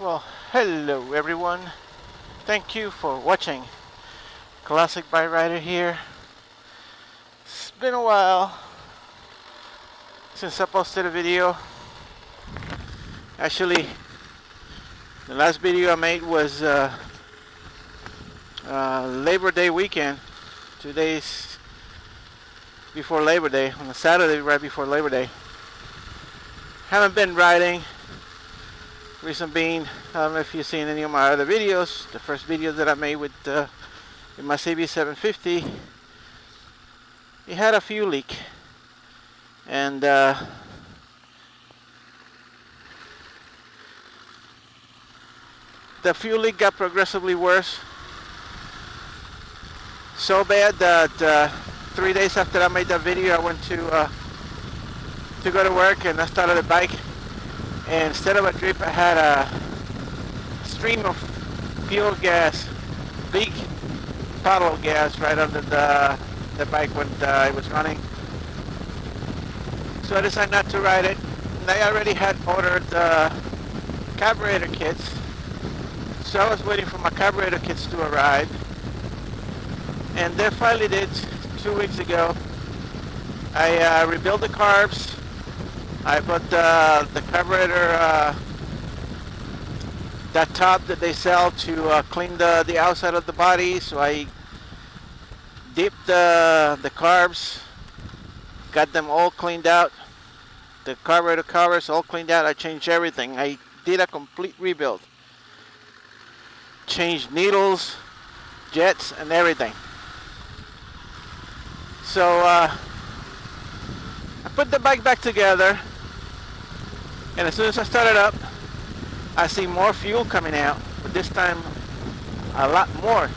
Well, hello everyone. Thank you for watching. Classic Bike Rider here. It's been a while since I posted a video. Actually, the last video I made was Labor Day weekend. 2 days before Labor Day, on a Saturday right before Labor Day. Haven't been riding. Reason being, I don't know if you've seen any of my other videos. The first video that I made with my CB750, it had a fuel leak, and the fuel leak got progressively worse. So bad that 3 days after I made that video, I went to go to work, and I started the bike. And instead of a drip, I had a stream of fuel gas, big bottle of gas right under the bike when it was running. So I decided not to ride it. And I already had ordered carburetor kits. So I was waiting for my carburetor kits to arrive. And they finally did 2 weeks ago. I rebuilt the carbs. I put the carburetor, that top that they sell to clean the outside of the body. So I dipped the carbs, got them all cleaned out. The carburetor covers all cleaned out. I changed everything. I did a complete rebuild. Changed needles, jets, and everything. So I put the bike back together. And as soon as I started up, I see more fuel coming out, but this time a lot more.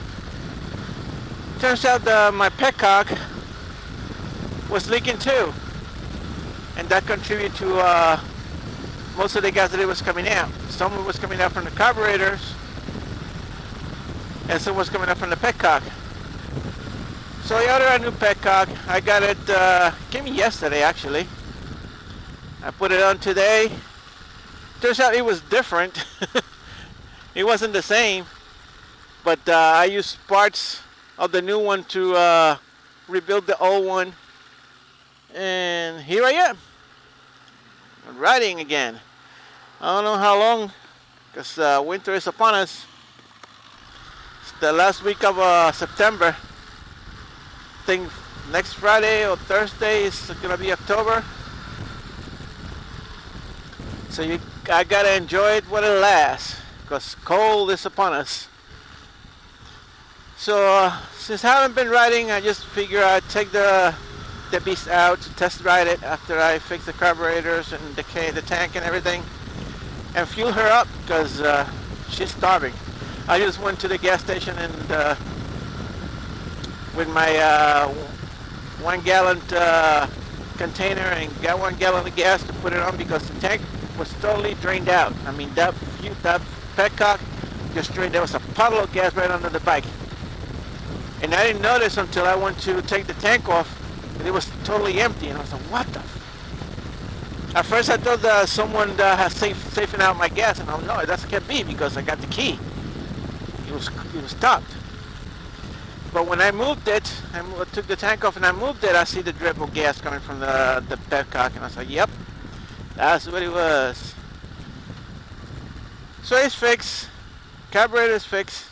Turns out my petcock was leaking too, and that contributed to most of the gas that it was coming out. Some of it was coming out from the carburetors, and some was coming out from the petcock. So I ordered a new petcock. I got it, came yesterday actually. I put it on today. Turns out it was different. It wasn't the same, but I used parts of the new one to rebuild the old one, and here I am, riding again. I don't know how long, because winter is upon us. It's the last week of September. I think next Friday or Thursday is gonna be October. So I gotta enjoy it while it lasts, because cold is upon us. So since I haven't been riding, I just figure I'd take the beast out to test ride it after I fix the carburetors and the tank and everything, and fuel her up, because she's starving. I just went to the gas station and with my 1 gallon container and got 1 gallon of gas to put it on, because the tank was totally drained out. I mean, that petcock just drained. There was a puddle of gas right under the bike, and I didn't notice until I went to take the tank off, and it was totally empty. And I was like, "What the?" At first, I thought someone had safing out my gas, and no, that can't be, because I got the key. It was stopped. But when I moved it, I took the tank off and I moved it, I see the drip of gas coming from the petcock, and I was like, "Yep. That's what it was." So it's fixed. Carburetor is fixed.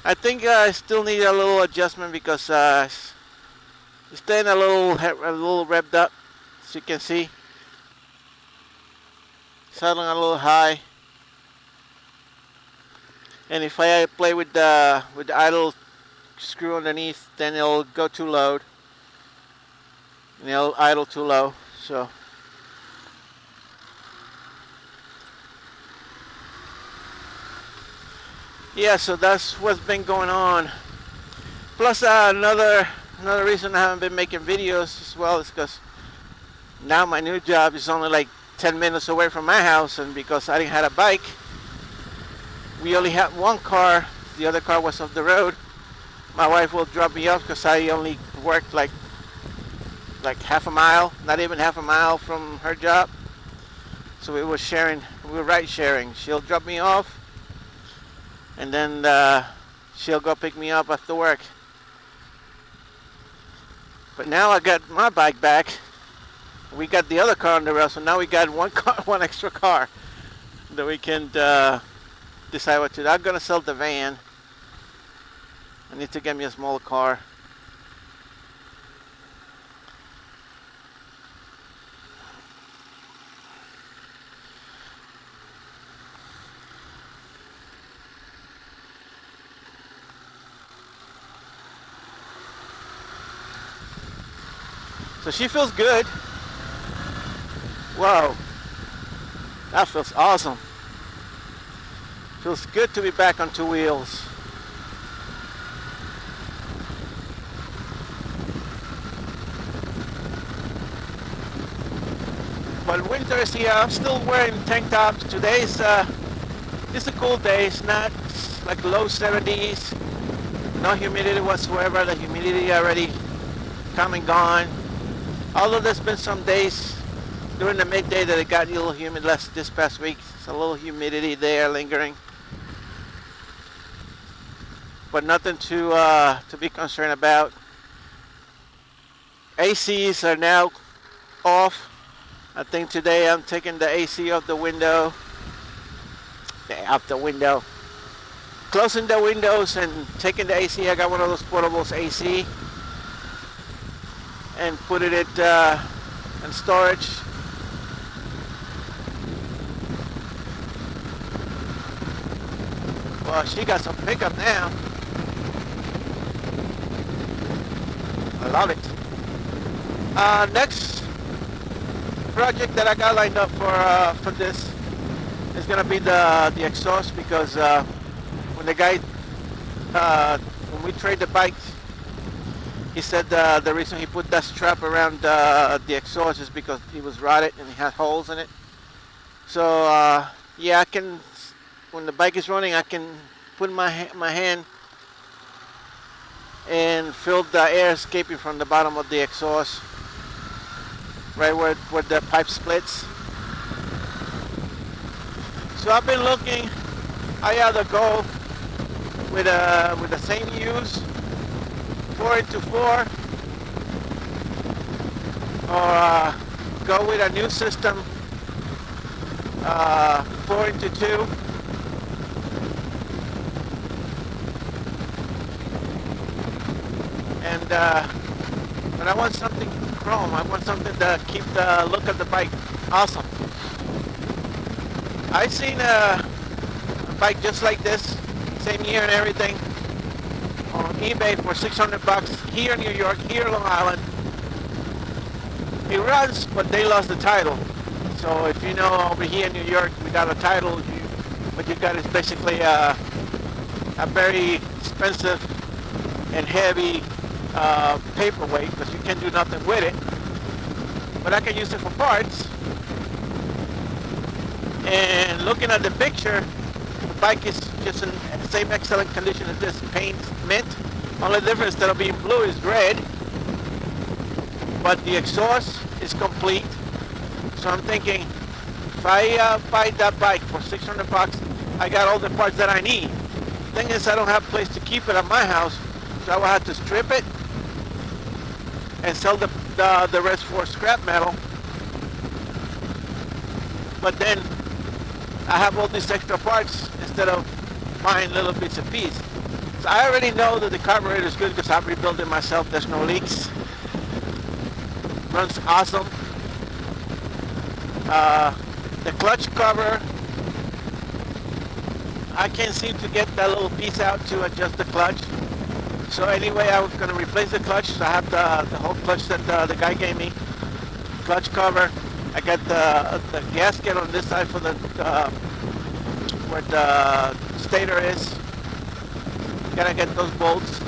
I think I still need a little adjustment, because it's staying a little revved up, as you can see. Settling a little high. And if I play with the idle screw underneath, then it'll go too low. And it'll idle too low. So yeah, so that's what's been going on. Plus another reason I haven't been making videos as well is because now my new job is only like 10 minutes away from my house, and because I didn't have a bike, we only had one car. The other car was off the road. My wife will drop me off, because I only work like half a mile, not even half a mile from her job. So we were ride sharing. She'll drop me off, and then she'll go pick me up after work. But now I got my bike back. We got the other car on the road, so now we got one extra car that we can decide what to do. I'm gonna sell the van. I need to get me a smaller car. So she feels good. Whoa, that feels awesome. Feels good to be back on two wheels. But winter is here. I'm still wearing tank tops. Today's it's a cool day. It's not like low 70s. No humidity whatsoever. The humidity already come and gone. Although there's been some days during the midday that it got a little humid this past week. It's a little humidity there lingering. But nothing to be concerned about. ACs are now off. I think today I'm taking the AC off the window. Out the window. Closing the windows and taking the AC. I got one of those portables AC. And put it in storage. Well, she got some pickup now. I love it. Next project that I got lined up for this is gonna be the exhaust, because when the guy when we trade the bikes, he said the reason he put that strap around the exhaust is because it was rotted and it had holes in it. So yeah, I can, when the bike is running, I can put my hand and feel the air escaping from the bottom of the exhaust, right where the pipe splits. So I've been looking. I either go with the same use 4x4 or go with a new system 4x2. And but I want something chrome. I want something to keep the look of the bike awesome. I seen a bike just like this, same year and everything, on eBay for $600 here in New York, here in Long Island. It runs, but they lost the title. So if you know, over here in New York, without a title, what you got is basically a very expensive and heavy paperweight, because you can't do nothing with it. But I can use it for parts. And looking at the picture, the bike is just in the same excellent condition as this, paint, mint. Only difference, instead of being blue, is red. But the exhaust is complete. So I'm thinking, if I buy that bike for $600, I got all the parts that I need. The thing is, I don't have a place to keep it at my house, so I will have to strip it and sell the rest for scrap metal. But then I have all these extra parts instead of buying little bits and pieces. So I already know that the carburetor is good because I've rebuilt it myself. There's no leaks. Runs awesome. The clutch cover, I can't seem to get that little piece out to adjust the clutch. So anyway, I was going to replace the clutch. So I have the whole clutch that the guy gave me. Clutch cover. I got the gasket on this side for the where the stator is. Gotta get those bolts.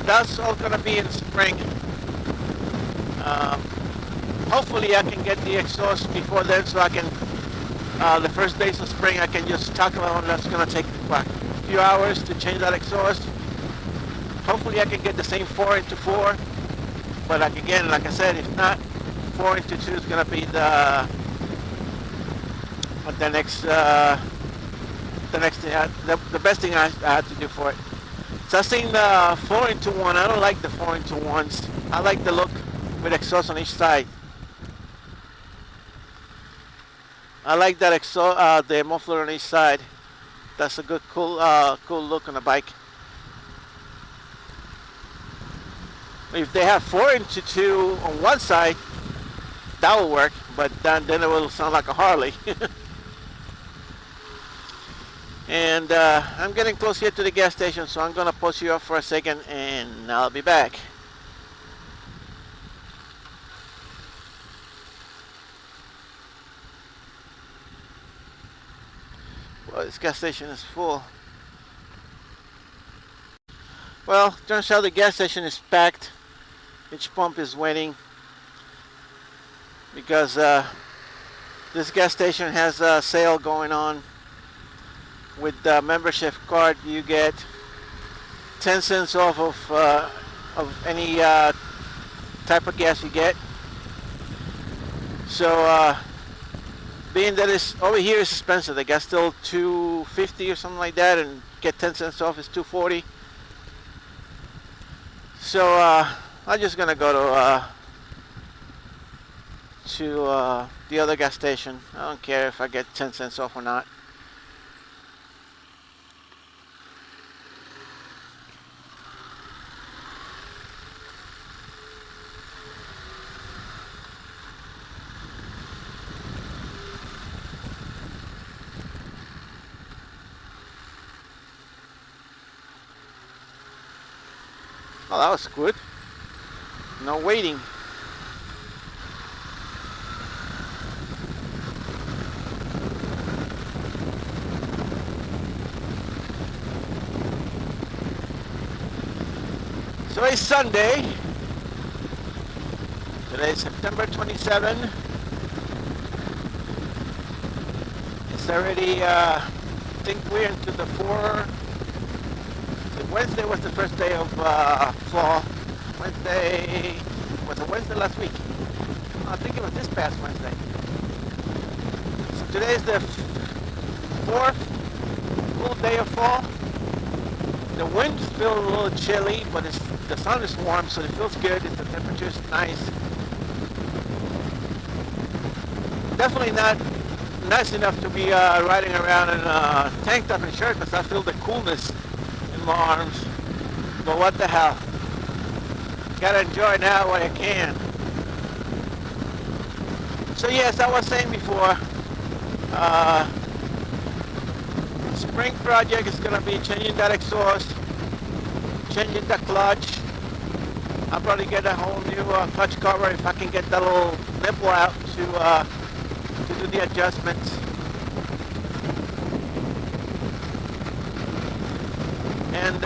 That's all gonna be in spring. Hopefully I can get the exhaust before then, so I can the first days of spring I can just tackle on. That's gonna take a few hours to change that exhaust. Hopefully I can get the same 4x4 But like again, like I said, if not, 4x2 is gonna be the next thing, the best thing I have to do for it. So I've seen the 4x1. I don't like the 4x1s. I like the look with exhaust on each side. I like that exhaust, the muffler on each side. That's a good, cool look on a bike. If they have 4x2 on one side, that will work, but then it will sound like a Harley. And I'm getting close here to the gas station, so I'm gonna pause you off for a second and I'll be back. Well, this gas station is full. Well, turns out the gas station is packed. Each pump is waiting because this gas station has a sale going on. With the membership card, you get 10 cents off of any type of gas you get. So being that it's over here is expensive, they got still $2.50 or something like that, and get 10 cents off is $2.40. So I'm just gonna go to the other gas station. I don't care if I get 10 cents off or not. Oh, that was good. No waiting. So it's Sunday. Today is September 27. It's already, I think we're into the Wednesday was the first day of fall. Wednesday, was it Wednesday last week? I think it was this past Wednesday. So today's the fourth full day of fall. The winds feel a little chilly, but the sun is warm, so it feels good. The temperature is nice. Definitely not nice enough to be riding around in a tank top and shirt, because I feel the coolness in my arms. But what the hell? Gotta enjoy now while I can. So yes, I was saying before, spring project is gonna be changing that exhaust, changing the clutch. I'll probably get a whole new clutch cover if I can get that little nipple out to do the adjustments. And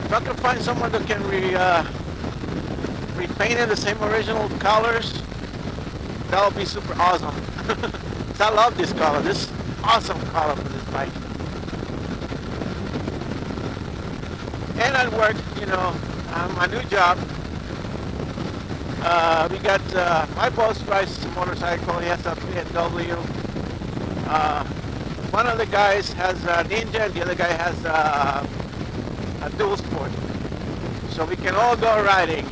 if I can find someone that can repaint it the same original colors, that would be super awesome. I love this color. This is awesome color for this bike. And at work, you know, my new job, we got, my boss rides a motorcycle. He has a BMW. One of the guys has a Ninja and the other guy has a dual sport. So we can all go riding.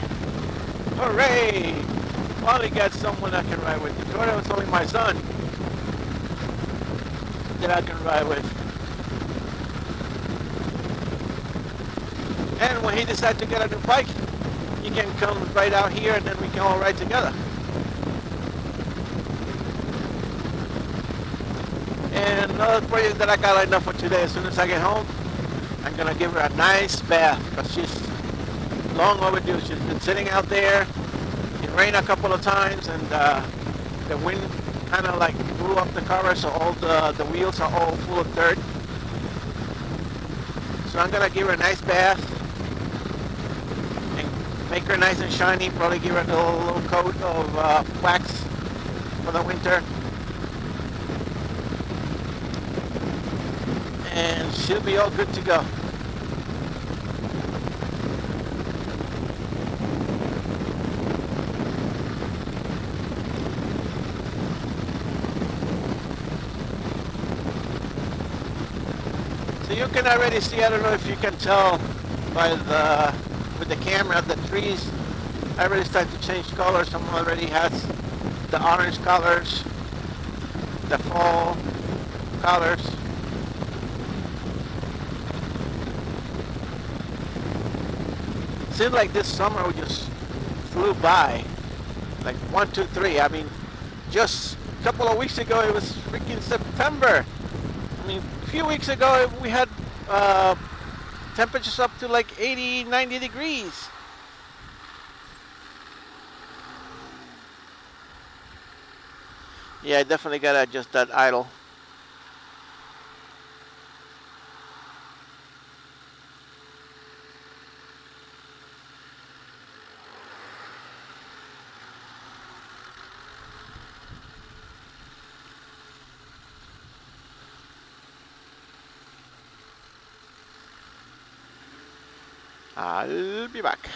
Hooray! Finally got someone I can ride with. Before it was only my son that I can ride with. And when he decides to get a new bike, he can come right out here and then we can all ride together. And another project that I got lined up for today, as soon as I get home, I'm gonna give her a nice bath, because she's long overdue. She's been sitting out there. It rained a couple of times, and the wind kind of like blew up the cover, so all the wheels are all full of dirt. So I'm gonna give her a nice bath and make her nice and shiny. Probably give her a little coat of wax for the winter. And she'll be all good to go. So you can already see, I don't know if you can tell by the, with the camera, the trees already start to change color. Some already has the orange colors, the fall colors. Seems like this summer just flew by. Like 1, 2, 3. I mean, just a couple of weeks ago it was freaking September. I mean, a few weeks ago we had temperatures up to like 80, 90 degrees. Yeah, I definitely gotta adjust that idle. I'll be back.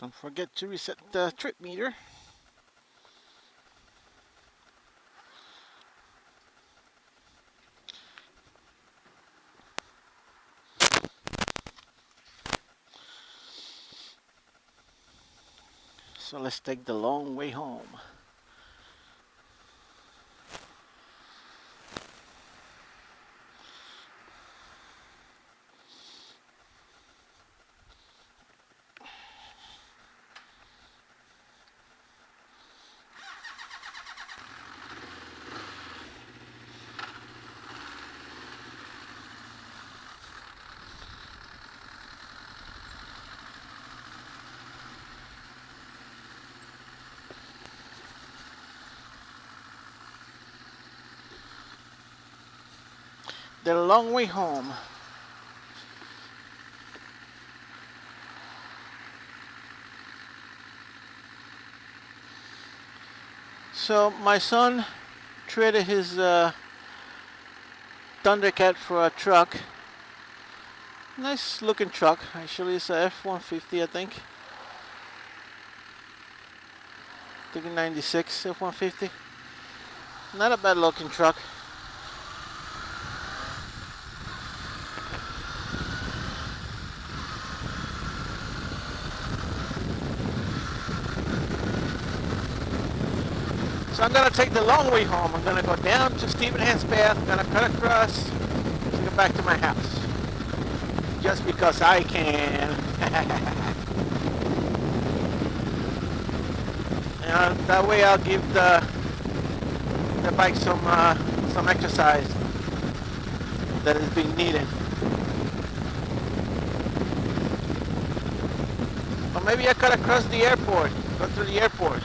Don't forget to reset the trip meter. So let's take the long way home. The long way home. So my son traded his Thundercat for a truck. Nice looking truck. Actually, it's a F-150, I think. I think a 96 F-150. Not a bad looking truck. So I'm gonna take the long way home. I'm gonna go down to Stevenhance Path, I'm gonna cut across to get back to my house. Just because I can. And that way I'll give the bike some exercise that is being needed. Or maybe I cut across the airport, go through the airport.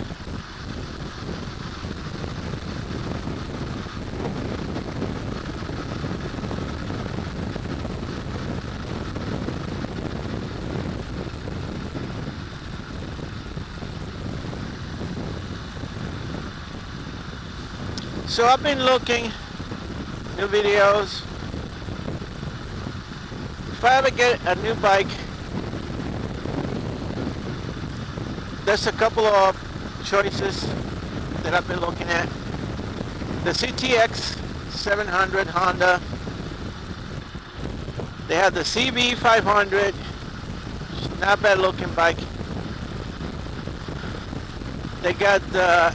So I've been looking new videos. If I ever get a new bike, there's a couple of choices that I've been looking at. The CTX700 Honda. They have the CB500. Not bad looking bike. They got the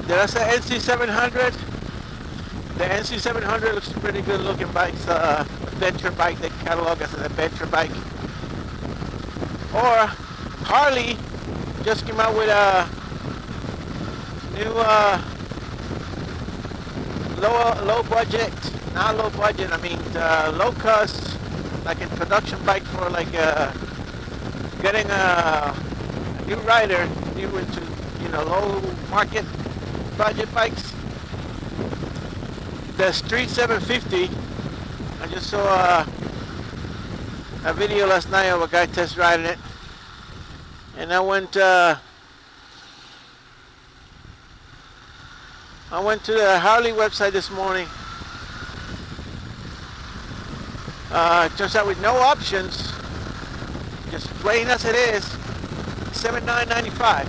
there's the NC700. The NC700 looks pretty good looking bike. It's an adventure bike. They catalog as an adventure bike. Or Harley just came out with a new low budget, not low budget, I mean low cost, like introduction bike for like getting a new rider, new into, you know, low market budget bikes. The Street 750, I just saw a video last night of a guy test riding it, and I went to the Harley website this morning. It turns out with no options, just plain as it is, $79.95,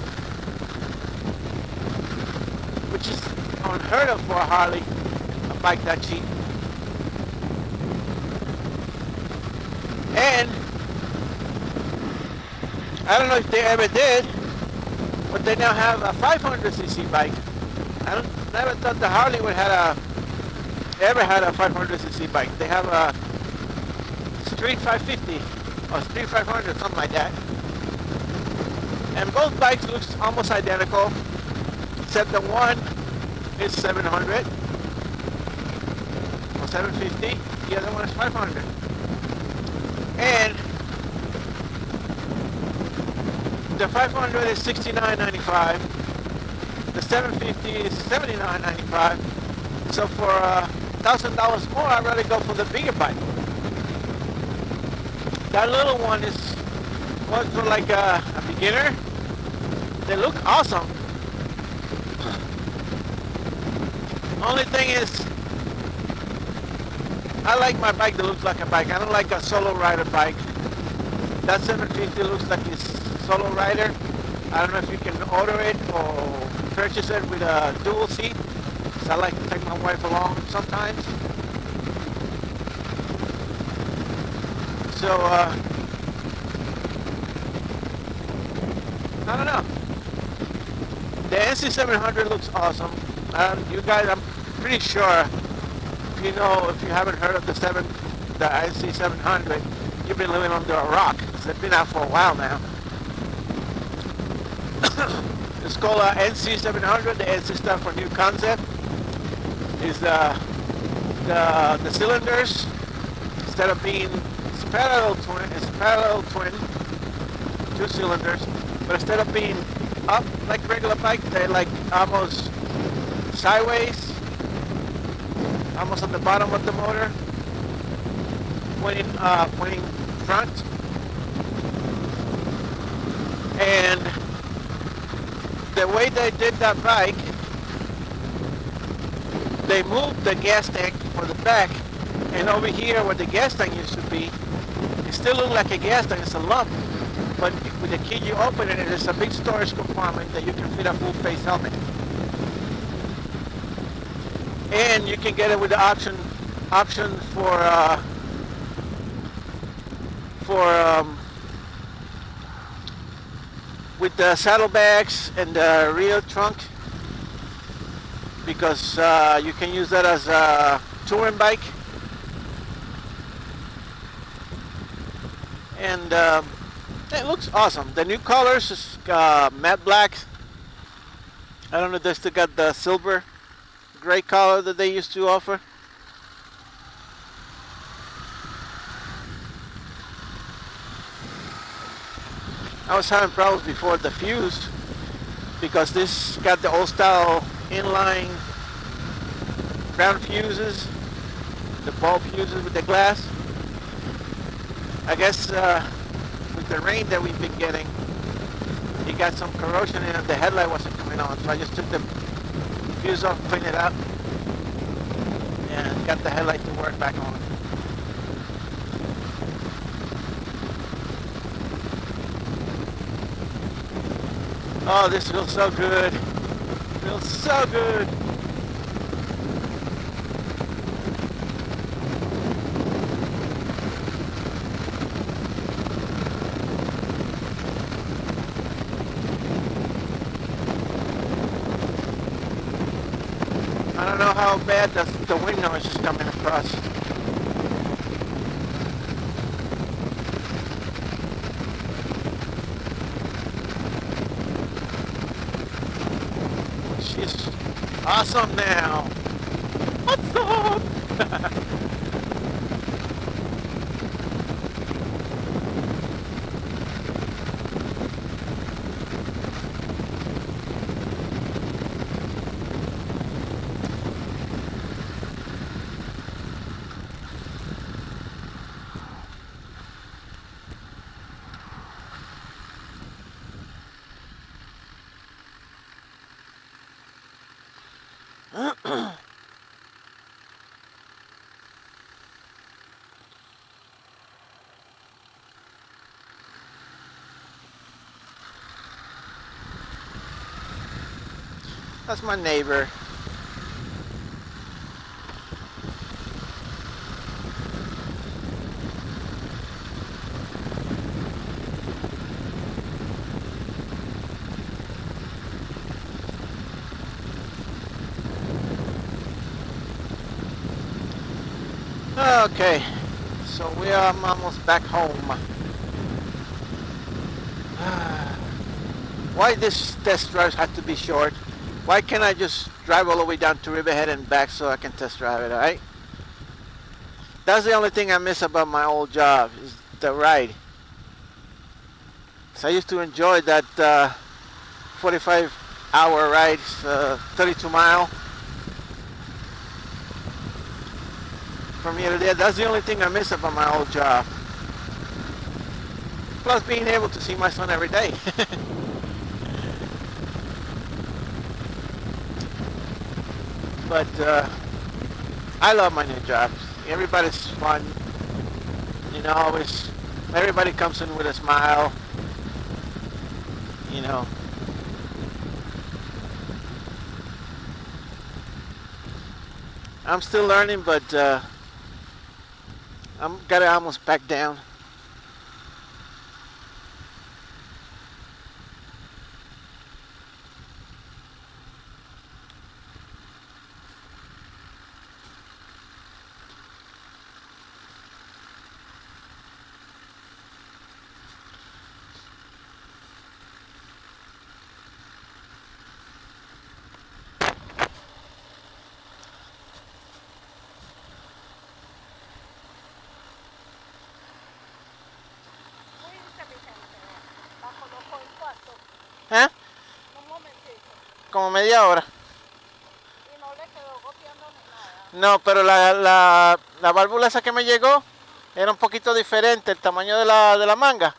which is unheard of for a Harley, a bike that cheap. And I don't know if they ever did, but they now have a 500cc bike. I never thought the Harley would ever had a 500cc bike. They have a Street 550 or Street 500, something like that. And both bikes look almost identical, except the one is 700 or 750. The other one is 500. And the 500 is $69.95. The 750 is $79.95. So for $1,000 more, I'd rather go for the bigger bike. That little one was for like a beginner. They look awesome. Only thing is, I like my bike that looks like a bike. I don't like a solo rider bike. That 750 looks like a solo rider. I don't know if you can order it or purchase it with a dual seat. So I like to take my wife along sometimes. So, I don't know. The NC700 looks awesome. You guys, I'm pretty sure, if you haven't heard of the NC700, you've been living under a rock. It's been out for a while now. It's called NC700. The NC stands for New Concept. Is the cylinders, instead of being parallel twin, 2 cylinders, but instead of being up like regular bike, they're like almost sideways, almost on the bottom of the motor, pointing front. And the way they did that bike, they moved the gas tank for the back, and over here where the gas tank used to be, it still looks like a gas tank. It's a lump, but with the key you open it, it's a big storage compartment that you can fit a full face helmet. And you can get it with the option with the saddlebags and the rear trunk, because you can use that as a touring bike. And it looks awesome. The new colors is matte black. I don't know if they still got the silver gray color that they used to offer. I was having problems before the fuse, because this got the old style inline ground fuses, the bulb fuses with the glass. I guess with the rain that we've been getting, it got some corrosion in it. The headlight wasn't coming on, so I just took the fuse off, cleaned it up, and got the headlight to work back on. Oh, this feels so good. Feels so good. I don't know how bad the wind noise is coming across. She's awesome now. Awesome! That's my neighbor. Okay, so we are almost back home. Why this test drives have to be short? Why can't I just drive all the way down to Riverhead and back so I can test drive it, alright? That's the only thing I miss about my old job, is the ride. So I used to enjoy that 45-hour ride, 32 mile. From here to there. That's the only thing I miss about my old job. Plus being able to see my son every day. But I love my new job. Everybody's fun. You know, always everybody comes in with a smile. You know. I'm still learning, but I'm gotta almost back down. ¿Eh? Un momentito. Como media hora. Y no le quedó goteando ni nada. No, pero la válvula esa que me llegó era un poquito diferente, el tamaño de la manga.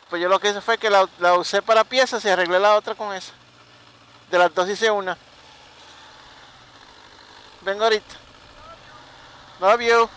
Pues yo lo que hice fue que la usé para piezas y arreglé la otra con esa. De las dos hice una. Vengo ahorita. Love you.